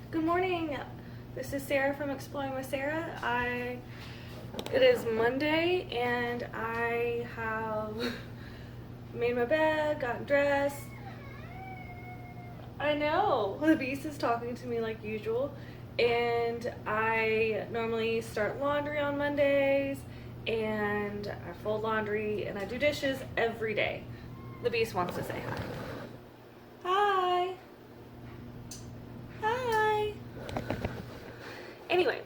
Good morning. This is Sarah from Exploring with Sarah. It is Monday and I have made my bed, gotten dressed. I know, the beast is talking to me like usual, and I normally start laundry on Mondays and I fold laundry and I do dishes every day. The beast wants to say hi. Hi. Hi. Anyway,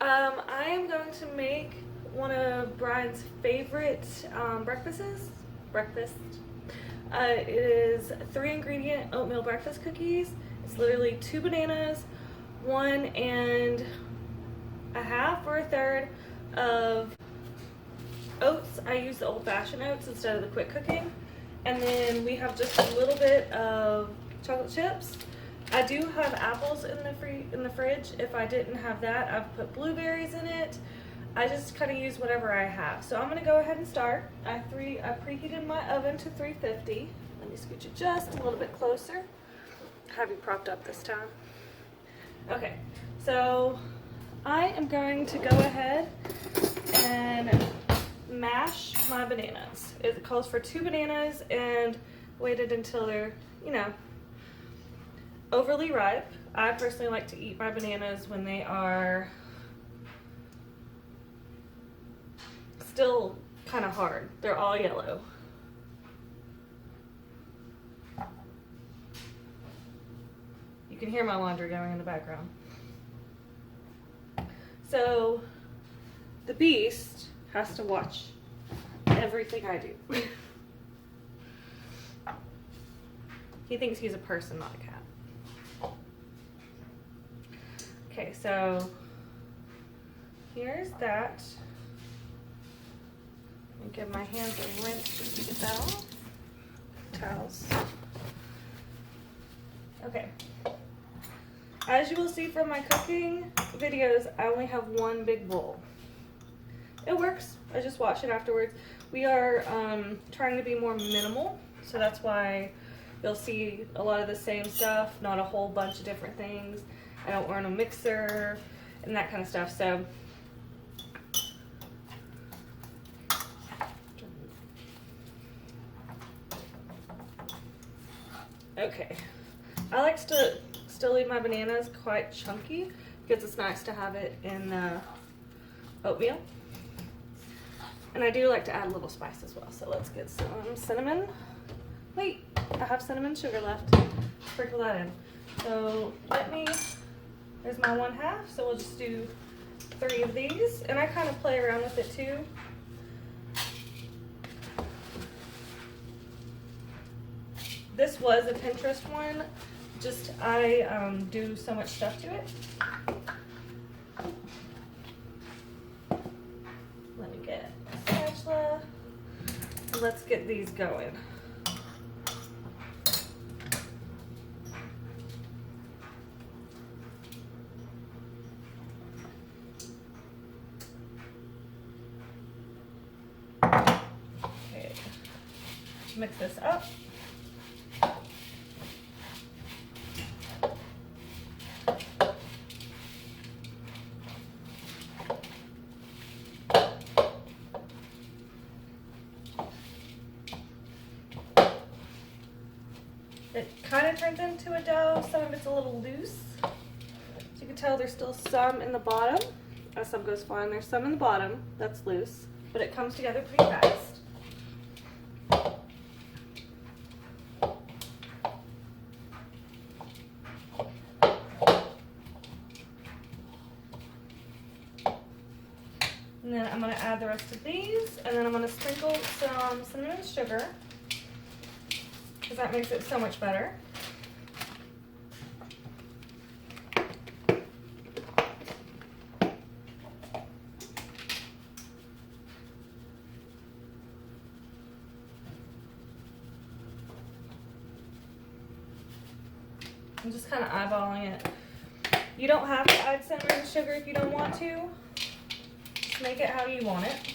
I am going to make one of Brian's favorite breakfasts. It is 3-ingredient oatmeal breakfast cookies. It's literally 2 bananas, 1.5 or 1/3 of oats. I use the old-fashioned oats instead of the quick cooking. And then we have just a little bit of chocolate chips. I do have apples in the fridge. If I didn't have that, I've put blueberries in it. I just kind of use whatever I have. So I'm going to go ahead and start. I preheated my oven to 350. Let me scooch it just a little bit closer. Have you propped up this time? Okay, so I am going to go ahead and mash my bananas. It calls for 2 bananas and waited until they're, overly ripe. I personally like to eat my bananas when they are still kind of hard. They're all yellow. You can hear my laundry going in the background. So the beast has to watch everything I do. He thinks he's a person, not a cat. Okay, so here's that. Let me give my hands a rinse just to get that off. Towels. Okay. As you will see from my cooking videos, I only have one big bowl. It works. I just wash it afterwards. We are trying to be more minimal, so that's why you'll see a lot of the same stuff, not a whole bunch of different things. I don't run a mixer and that kind of stuff, so okay. I like to still leave my bananas quite chunky because it's nice to have it in oatmeal. And I do like to add a little spice as well. So let's get some cinnamon. Wait, I have cinnamon sugar left. Sprinkle that in. So there's my 1/2. So we'll just do 3 of these. And I kind of play around with it too. This was a Pinterest one. Just I do so much stuff to it. Let me get a spatula. Let's get these going. Okay. Mix this up. It kind of turns into a dough. Some of it's a little loose. So you can tell there's still some in the bottom. As some goes fine, there's some in the bottom that's loose, but it comes together pretty fast. And then I'm going to add the rest of these, and then I'm going to sprinkle some cinnamon and sugar, because that makes it so much better. I'm just kind of eyeballing it. You don't have to add cinnamon and sugar if you don't want to. Just make it how you want it.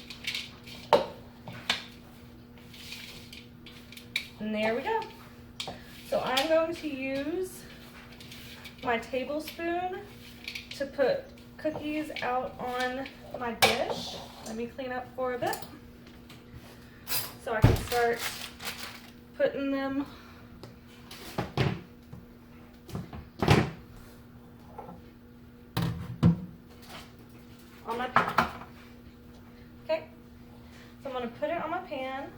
And there we go. So I'm going to use my tablespoon to put cookies out on my dish. Let me clean up for a bit so I can start putting them on my pan. Okay, so I'm going to put it on my pan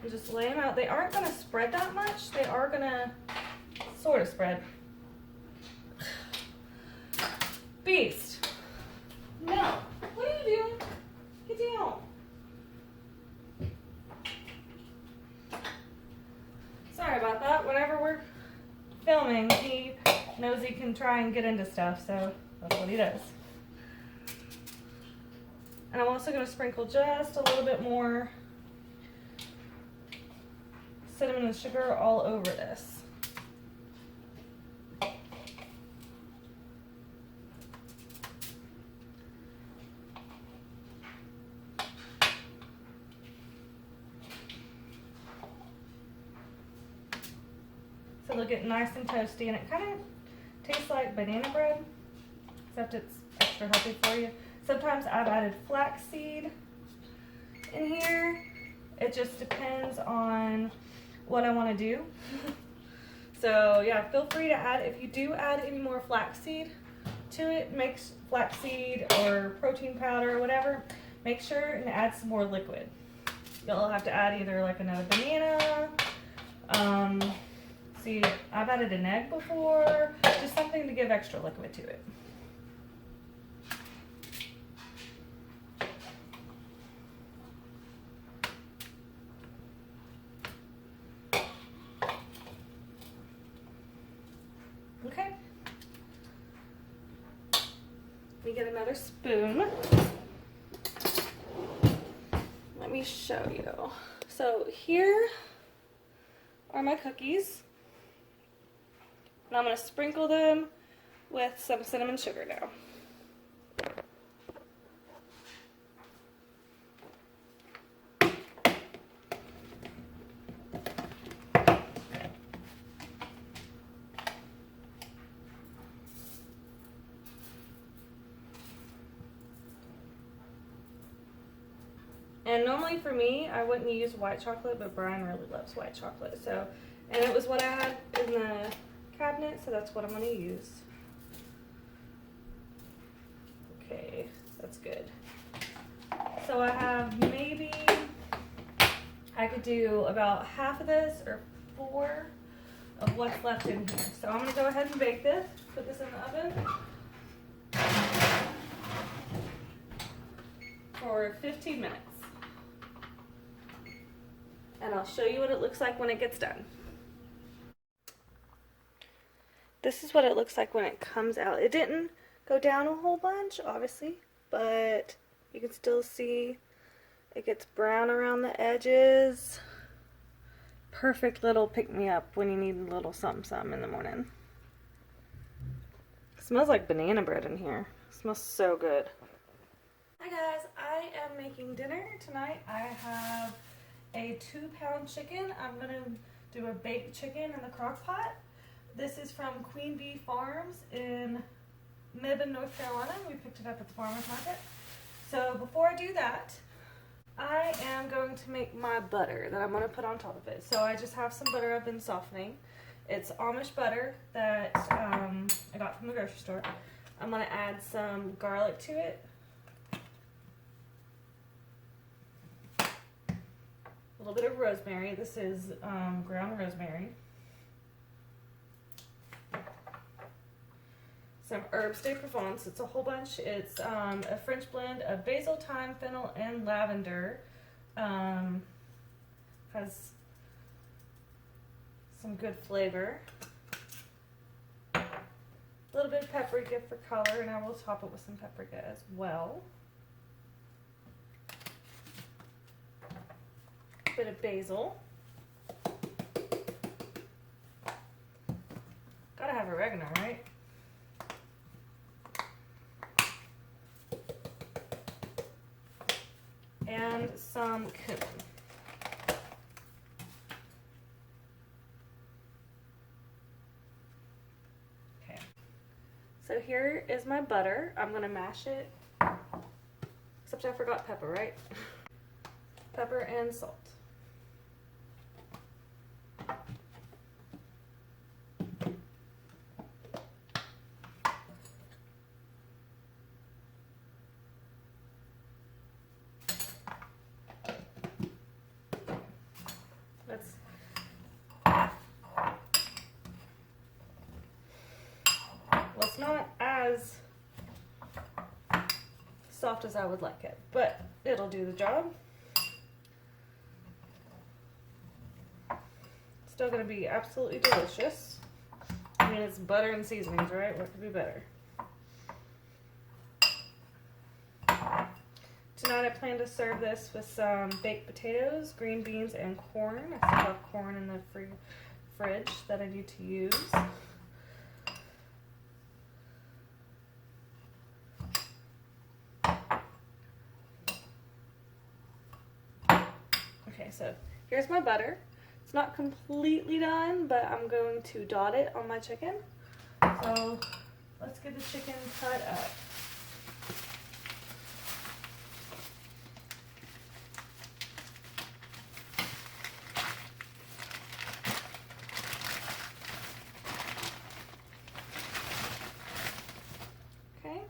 and just lay them out. They aren't going to spread that much. They are going to sort of spread. Beast. No. What are you doing? Get down. Sorry about that. Whenever we're filming, he knows he can try and get into stuff, so that's what he does. And I'm also going to sprinkle just a little bit more cinnamon and sugar all over this. So they'll get nice and toasty, and it kind of tastes like banana bread, except it's extra healthy for you. Sometimes I've added flaxseed in here. It just depends on what I want to do. So yeah, feel free to add, if you do add any more flaxseed to it, mix flaxseed or protein powder or whatever, make sure and add some more liquid. You'll have to add either like another banana, see, I've added an egg before, just something to give extra liquid to it. Okay. Let me get another spoon. Let me show you. So here are my cookies. And I'm going to sprinkle them with some cinnamon sugar now. And normally for me, I wouldn't use white chocolate, but Brian really loves white chocolate. So, and it was what I had in the cabinet, so that's what I'm going to use. Okay, that's good. So I have maybe, I could do about half of this or 4 of what's left in here. So I'm going to go ahead and bake this, put this in the oven for 15 minutes. And I'll show you what it looks like when it gets done. This is what it looks like when it comes out. It didn't go down a whole bunch, obviously, but you can still see it gets brown around the edges. Perfect little pick-me-up when you need a little something in the morning. It smells like banana bread in here. It smells so good. Hi guys, I am making dinner tonight. I have a 2-pound chicken. I'm gonna do a baked chicken in the crock pot. This is from Queen Bee Farms in Midland, North Carolina. We picked it up at the farmer's market. So before I do that, I am going to make my butter that I'm going to put on top of it. So I just have some butter I've been softening. It's Amish butter that I got from the grocery store. I'm going to add some garlic to it. A little bit of rosemary. This is ground rosemary. Some herbes de Provence. It's a whole bunch. It's a French blend of basil, thyme, fennel, and lavender. Has some good flavor. A little bit of paprika for color, and I will top it with some paprika as well. A bit of basil. Gotta have oregano, right? And some cumin. So here is my butter. I'm gonna mash it, except I forgot pepper, right? Pepper and salt. Well, it's not as soft as I would like it, but it'll do the job. Still gonna be absolutely delicious. I mean, it's butter and seasonings, right? What could be better? Tonight I plan to serve this with some baked potatoes, green beans, and corn. I still have corn in the fridge that I need to use. Okay, so here's my butter. It's not completely done, but I'm going to dot it on my chicken. So let's get the chicken cut up. Okay.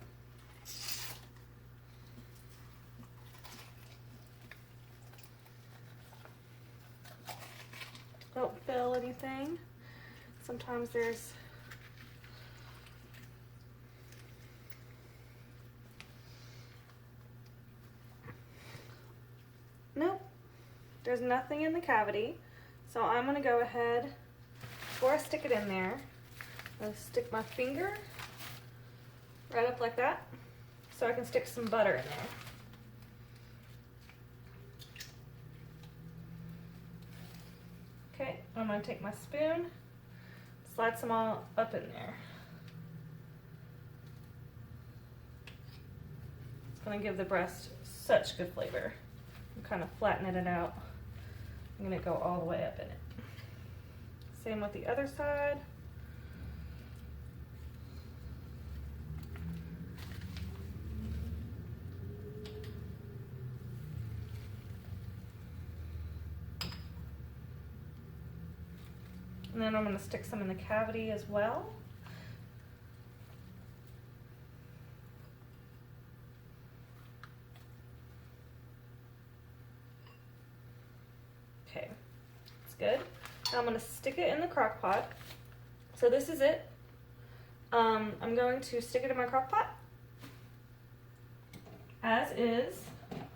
Don't fill anything. Sometimes there's nope, there's nothing in the cavity. So I'm gonna go ahead, before I stick it in there, I'm gonna stick my finger right up like that so I can stick some butter in there. Okay, I'm going to take my spoon, slide some all up in there. It's going to give the breast such good flavor. I'm kind of flattening it out. I'm going to go all the way up in it. Same with the other side. And then I'm going to stick some in the cavity as well. Okay, that's good. Now I'm going to stick it in the crock pot. So this is it. I'm going to stick it in my crock pot as is.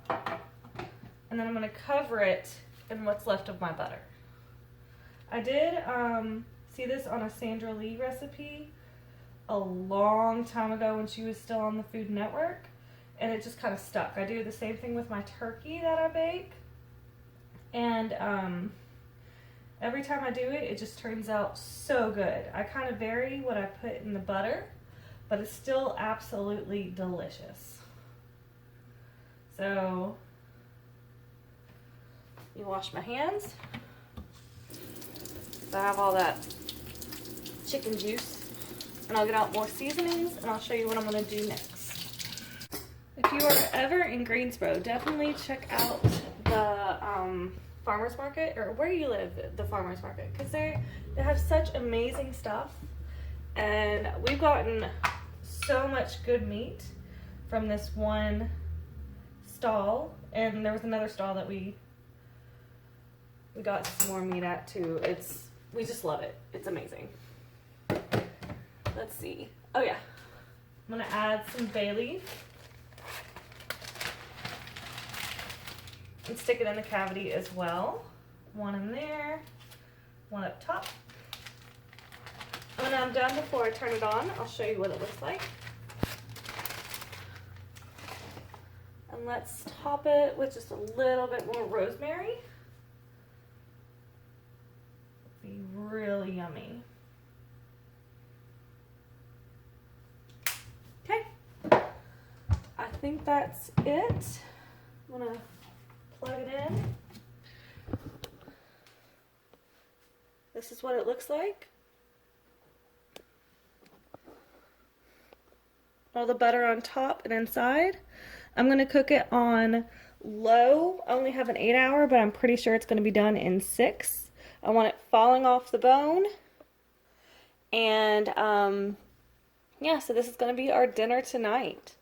And then I'm going to cover it in what's left of my butter. I did see this on a Sandra Lee recipe a long time ago when she was still on the Food Network, and it just kind of stuck. I do the same thing with my turkey that I bake, and every time I do it, it just turns out so good. I kind of vary what I put in the butter, but it's still absolutely delicious. So, you wash my hands. I have all that chicken juice, and I'll get out more seasonings and I'll show you what I'm going to do next. If you are ever in Greensboro, definitely check out the farmers market, or where you live, the farmers market, because they have such amazing stuff, and we've gotten so much good meat from this one stall, and there was another stall that we got some more meat at too. We just love it. It's amazing. Let's see. Oh yeah. I'm gonna add some bay leaf and stick it in the cavity as well. One in there, one up top. When I'm done, before I turn it on, I'll show you what it looks like. And let's top it with just a little bit more rosemary. Be really yummy. Okay, I think that's it. I'm gonna plug it in. This is what it looks like. all the butter on top and inside. I'm gonna cook it on low. I only have an 8-hour, but I'm pretty sure it's gonna be done in 6. I want it falling off the bone. And yeah, so this is gonna be our dinner tonight.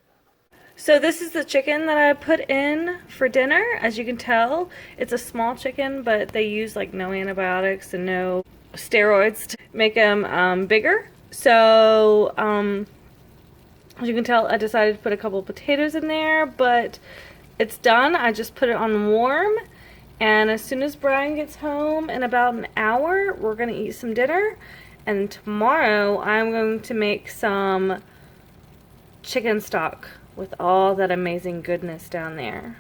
So this is the chicken that I put in for dinner. As you can tell, it's a small chicken, but they use like no antibiotics and no steroids to make them bigger. So as you can tell, I decided to put a couple of potatoes in there, but it's done. I just put it on warm, and as soon as Brian gets home in about an hour, we're gonna eat some dinner. And tomorrow I'm going to make some chicken stock with all that amazing goodness down there.